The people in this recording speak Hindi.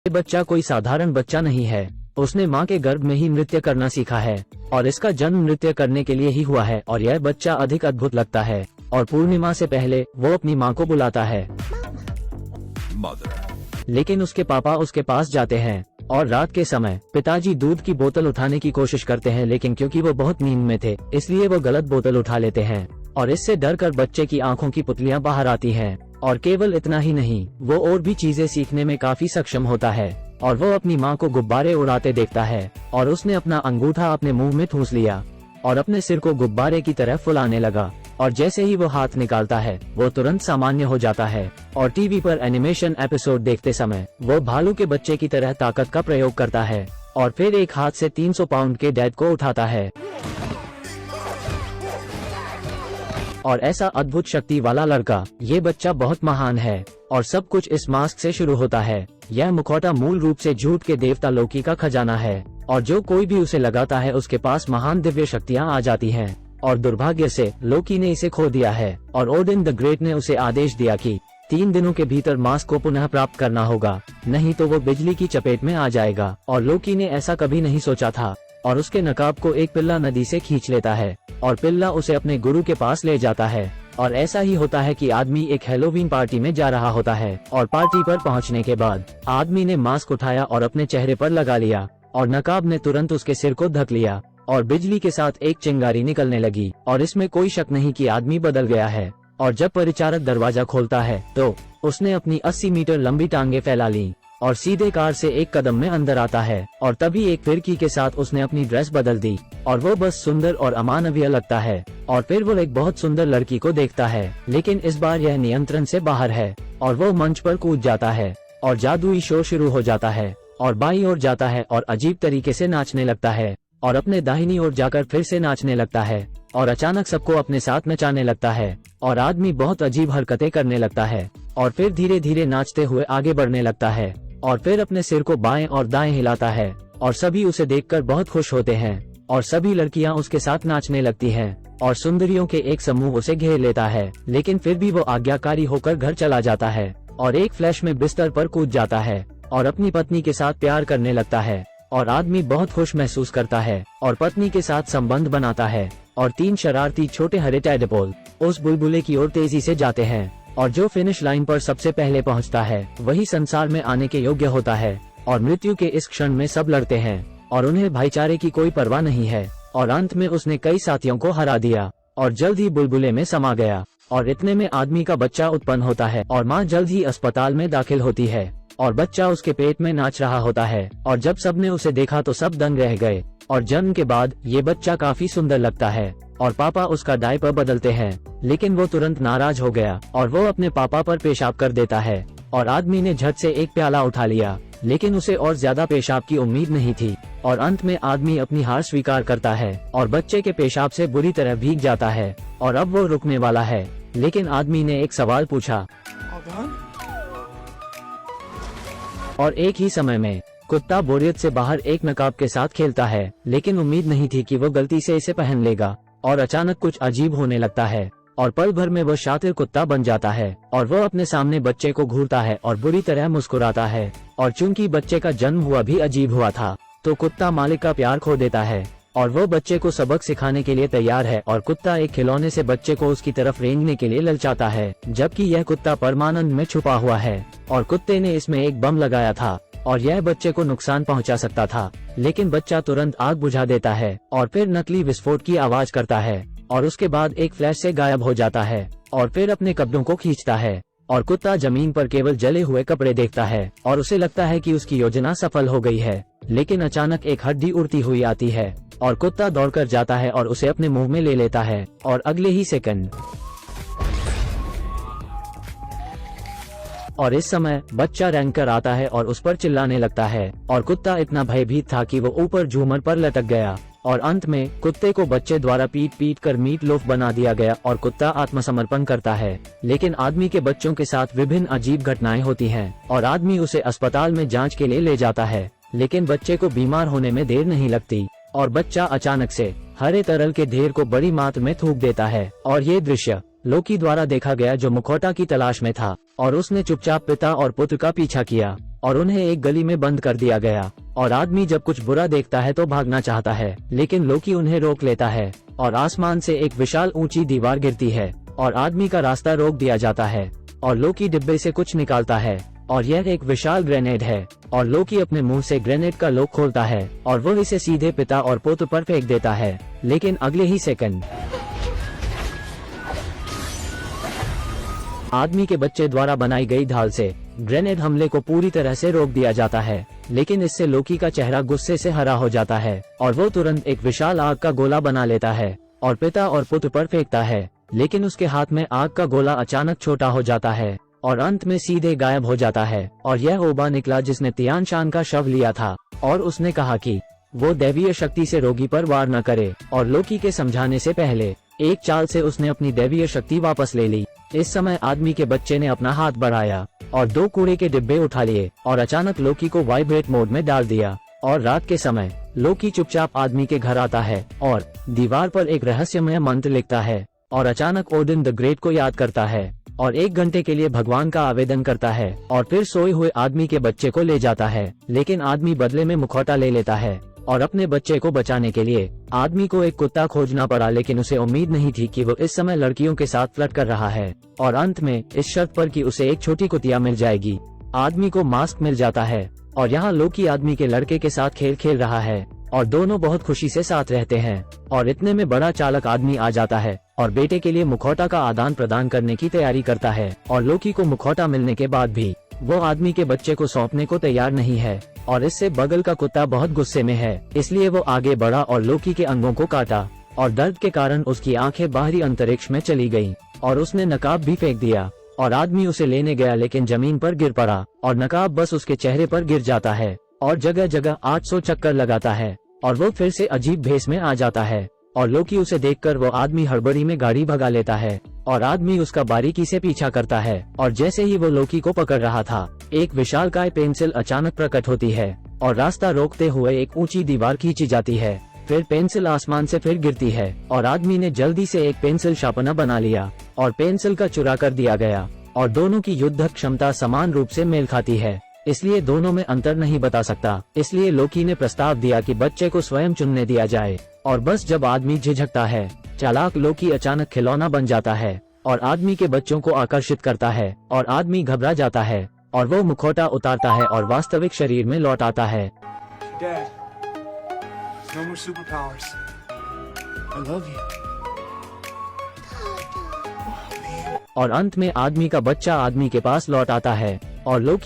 ये बच्चा कोई साधारण बच्चा नहीं है, उसने माँ के गर्भ में ही नृत्य करना सीखा है और इसका जन्म नृत्य करने के लिए ही हुआ है और यह बच्चा अधिक अद्भुत लगता है और पूर्णिमा से पहले वो अपनी माँ को बुलाता है। लेकिन उसके पापा उसके पास जाते हैं और रात के समय पिताजी दूध की बोतल उठाने की कोशिश करते हैं, लेकिन क्योंकि वो बहुत नींद में थे इसलिए वो गलत बोतल उठा लेते हैं और इससे डरकर बच्चे की आंखों की पुतलियां बाहर आती हैं। और केवल इतना ही नहीं, वो और भी चीजें सीखने में काफी सक्षम होता है और वो अपनी माँ को गुब्बारे उड़ाते देखता है और उसने अपना अंगूठा अपने मुंह में ठूंस लिया और अपने सिर को गुब्बारे की तरह फुलाने लगा और जैसे ही वो हाथ निकालता है वो तुरंत सामान्य हो जाता है और टीवी पर एनिमेशन एपिसोड देखते समय वो भालू के बच्चे की तरह ताकत का प्रयोग करता है और फिर एक हाथ से 300 पाउंड के डैड को उठाता है। और ऐसा अद्भुत शक्ति वाला लड़का, ये बच्चा बहुत महान है और सब कुछ इस मास्क से शुरू होता है। यह मुखौटा मूल रूप से झूठ के देवता लोकी का खजाना है और जो कोई भी उसे लगाता है उसके पास महान दिव्य शक्तियाँ आ जाती हैं और दुर्भाग्य से लोकी ने इसे खो दिया है और ओडिन द ग्रेट ने उसे आदेश दिया कि 3 दिनों के भीतर मास्क को पुनः प्राप्त करना होगा, नहीं तो वो बिजली की चपेट में आ जाएगा। और लोकी ने ऐसा कभी नहीं सोचा था और उसके नकाब को एक पिल्ला नदी से खींच लेता है और पिल्ला उसे अपने गुरु के पास ले जाता है। और ऐसा ही होता है कि आदमी एक हैलोवीन पार्टी में जा रहा होता है और पार्टी पर पहुंचने के बाद आदमी ने मास्क उठाया और अपने चेहरे पर लगा लिया और नकाब ने तुरंत उसके सिर को ढक लिया और बिजली के साथ एक चिंगारी निकलने लगी और इसमें कोई शक नहीं कि आदमी बदल गया है। और जब परिचारक दरवाजा खोलता है तो उसने अपनी 80 मीटर लंबी टांगे फैला ली और सीधे कार से एक कदम में अंदर आता है और तभी एक फिरकी के साथ उसने अपनी ड्रेस बदल दी और वो बस सुंदर और अमानवीय लगता है। और फिर वो एक बहुत सुंदर लड़की को देखता है, लेकिन इस बार यह नियंत्रण से बाहर है और वो मंच पर कूद जाता है और जादुई शो शुरू हो जाता है और बाईं ओर जाता है और अजीब तरीके से नाचने लगता है और अपने दाहिनी ओर जाकर फिर से नाचने लगता है और अचानक सबको अपने साथ नचाने लगता है और आदमी बहुत अजीब हरकतें करने लगता है और फिर धीरे धीरे नाचते हुए आगे बढ़ने लगता है और फिर अपने सिर को बाएं और दाएं हिलाता है और सभी उसे देखकर बहुत खुश होते हैं और सभी लड़कियां उसके साथ नाचने लगती हैं और सुंदरियों के एक समूह उसे घेर लेता है, लेकिन फिर भी वो आज्ञाकारी होकर घर चला जाता है और एक फ्लैश में बिस्तर पर कूद जाता है और अपनी पत्नी के साथ प्यार करने लगता है और आदमी बहुत खुश महसूस करता है और पत्नी के साथ संबंध बनाता है और 3 शरारती छोटे हरे टैडपोल उस बुलबुले की ओर तेजी से जाते हैं और जो फिनिश लाइन पर सबसे पहले पहुंचता है वही संसार में आने के योग्य होता है। और मृत्यु के इस क्षण में सब लड़ते हैं और उन्हें भाईचारे की कोई परवाह नहीं है और अंत में उसने कई साथियों को हरा दिया और जल्द ही बुलबुले में समा गया और इतने में आदमी का बच्चा उत्पन्न होता है और माँ जल्द ही अस्पताल में दाखिल होती है और बच्चा उसके पेट में नाच रहा होता है और जब सबने उसे देखा तो सब दंग रह गए। और जन्म के बाद ये बच्चा काफी सुंदर लगता है और पापा उसका डायपर बदलते हैं, लेकिन वो तुरंत नाराज हो गया और वो अपने पापा पर पेशाब कर देता है और आदमी ने झट से एक प्याला उठा लिया, लेकिन उसे और ज्यादा पेशाब की उम्मीद नहीं थी और अंत में आदमी अपनी हार स्वीकार करता है और बच्चे के पेशाब से बुरी तरह भीग जाता है और अब वो रुकने वाला है, लेकिन आदमी ने एक सवाल पूछा और एक ही समय में कुत्ता बोरियत से बाहर एक नकाब के साथ खेलता है, लेकिन उम्मीद नहीं थी कि वो गलती से इसे पहन लेगा और अचानक कुछ अजीब होने लगता है और पल भर में वो शातिर कुत्ता बन जाता है और वो अपने सामने बच्चे को घूरता है और बुरी तरह मुस्कुराता है। और चूंकि बच्चे का जन्म हुआ भी अजीब हुआ था तो कुत्ता मालिक का प्यार खो देता है और वो बच्चे को सबक सिखाने के लिए तैयार है और कुत्ता एक खिलौने से बच्चे को उसकी तरफ रेंगने के लिए ललचाता है, जबकि यह कुत्ता परमानंद में छुपा हुआ है और कुत्ते ने इसमें एक बम लगाया था और यह बच्चे को नुकसान पहुंचा सकता था, लेकिन बच्चा तुरंत आग बुझा देता है और फिर नकली विस्फोट की आवाज करता है और उसके बाद एक फ्लैश से गायब हो जाता है और फिर अपने कपड़ों को खींचता है और कुत्ता जमीन पर केवल जले हुए कपड़े देखता है और उसे लगता है कि उसकी योजना सफल हो गई है, लेकिन अचानक एक हड्डी उड़ती हुई आती है और कुत्ता दौड़कर जाता है और उसे अपने मुंह में ले लेता है और अगले ही सेकंड और इस समय बच्चा रैंक कर आता है और उस पर चिल्लाने लगता है और कुत्ता इतना भयभीत था कि वो ऊपर झूमर पर लटक गया और अंत में कुत्ते को बच्चे द्वारा पीट पीट कर मीट लोफ बना दिया गया और कुत्ता आत्मसमर्पण करता है। लेकिन आदमी के बच्चों के साथ विभिन्न अजीब घटनाएं होती हैं और आदमी उसे अस्पताल में जांच के लिए ले जाता है, लेकिन बच्चे को बीमार होने में देर नहीं लगती और बच्चा अचानक से हरे तरल के ढेर को बड़ी मात्रा में थूक देता है और ये दृश्य लोकी द्वारा देखा गया जो मुखौटा की तलाश में था, और उसने चुपचाप पिता और पुत्र का पीछा किया और उन्हें एक गली में बंद कर दिया गया। और आदमी जब कुछ बुरा देखता है तो भागना चाहता है, लेकिन लोकी उन्हें रोक लेता है और आसमान से एक विशाल ऊंची दीवार गिरती है और आदमी का रास्ता रोक दिया जाता है। और लोकी डिब्बे से कुछ निकालता है और यह एक विशाल ग्रेनेड है। और लोकी अपने मुंह से ग्रेनेड का लॉक खोलता है और वो इसे सीधे पिता और पुत्र पर फेंक देता है। लेकिन अगले ही सेकंड आदमी के बच्चे द्वारा बनाई गई ढाल से ग्रेनेड हमले को पूरी तरह से रोक दिया जाता है। लेकिन इससे लोकी का चेहरा गुस्से से हरा हो जाता है और वो तुरंत एक विशाल आग का गोला बना लेता है और पिता और पुत्र पर फेंकता है। लेकिन उसके हाथ में आग का गोला अचानक छोटा हो जाता है और अंत में सीधे गायब हो जाता है। और यह ओबा निकला जिसने तियान शान का शव लिया था और उसने कहा कि वो दैवीय शक्ति से रोगी पर वार न करे। और लोकी के समझाने से पहले एक चाल से उसने अपनी दैवीय शक्ति वापस ले ली। इस समय आदमी के बच्चे ने अपना हाथ बढ़ाया और 2 कूड़े के डिब्बे उठा लिए और अचानक लोकी को वाइब्रेट मोड में डाल दिया। और रात के समय लोकी चुपचाप आदमी के घर आता है और दीवार पर एक रहस्यमय मंत्र लिखता है और अचानक ओडिन द ग्रेट को याद करता है और 1 घंटे के लिए भगवान का आवेदन करता है और फिर सोए हुए आदमी के बच्चे को ले जाता है। लेकिन आदमी बदले में मुखौटा ले लेता है और अपने बच्चे को बचाने के लिए आदमी को एक कुत्ता खोजना पड़ा। लेकिन उसे उम्मीद नहीं थी कि वो इस समय लड़कियों के साथ फ्लर्ट कर रहा है और अंत में इस शर्त पर कि उसे एक छोटी कुतिया मिल जाएगी। आदमी को मास्क मिल जाता है और यहाँ लोकी आदमी के लड़के के साथ खेल खेल रहा है और दोनों बहुत खुशी से साथ रहते हैं। और इतने में बड़ा चालक आदमी आ जाता है और बेटे के लिए मुखौटा का आदान प्रदान करने की तैयारी करता है। और लोकी को मुखौटा मिलने के बाद भी वो आदमी के बच्चे को सौंपने को तैयार नहीं है और इससे बगल का कुत्ता बहुत गुस्से में है, इसलिए वो आगे बढ़ा और लोकी के अंगों को काटा और दर्द के कारण उसकी आंखें बाहरी अंतरिक्ष में चली गईं और उसने नकाब भी फेंक दिया। और आदमी उसे लेने गया लेकिन जमीन पर गिर पड़ा और नकाब बस उसके चेहरे पर गिर जाता है और जगह जगह 800 चक्कर लगाता है और वो फिर से अजीब भेष में आ जाता है। और लोकी उसे देखकर वो आदमी हड़बड़ी में गाड़ी भगा लेता है और आदमी उसका बारीकी से पीछा करता है। और जैसे ही वो लोकी को पकड़ रहा था, एक विशालकाय पेंसिल अचानक प्रकट होती है और रास्ता रोकते हुए एक ऊंची दीवार खींची जाती है। फिर पेंसिल आसमान से फिर गिरती है और आदमी ने जल्दी से एक पेंसिल शार्पनर बना लिया और पेंसिल का चुरा कर दिया गया। और दोनों की युद्ध क्षमता समान रूप से मेल खाती है, इसलिए दोनों में अंतर नहीं बता सकता। इसलिए लोकी ने प्रस्ताव दिया कि बच्चे को स्वयं चुनने दिया जाए। और बस जब आदमी झिझकता है, चालाक लोकी अचानक खिलौना बन जाता है और आदमी के बच्चों को आकर्षित करता है और आदमी घबरा जाता है और वो मुखौटा उतारता है और वास्तविक शरीर में लौट आता है। Dad, no more superpowers. I love you. और अंत में आदमी का बच्चा आदमी के पास लौट आता है और लोकी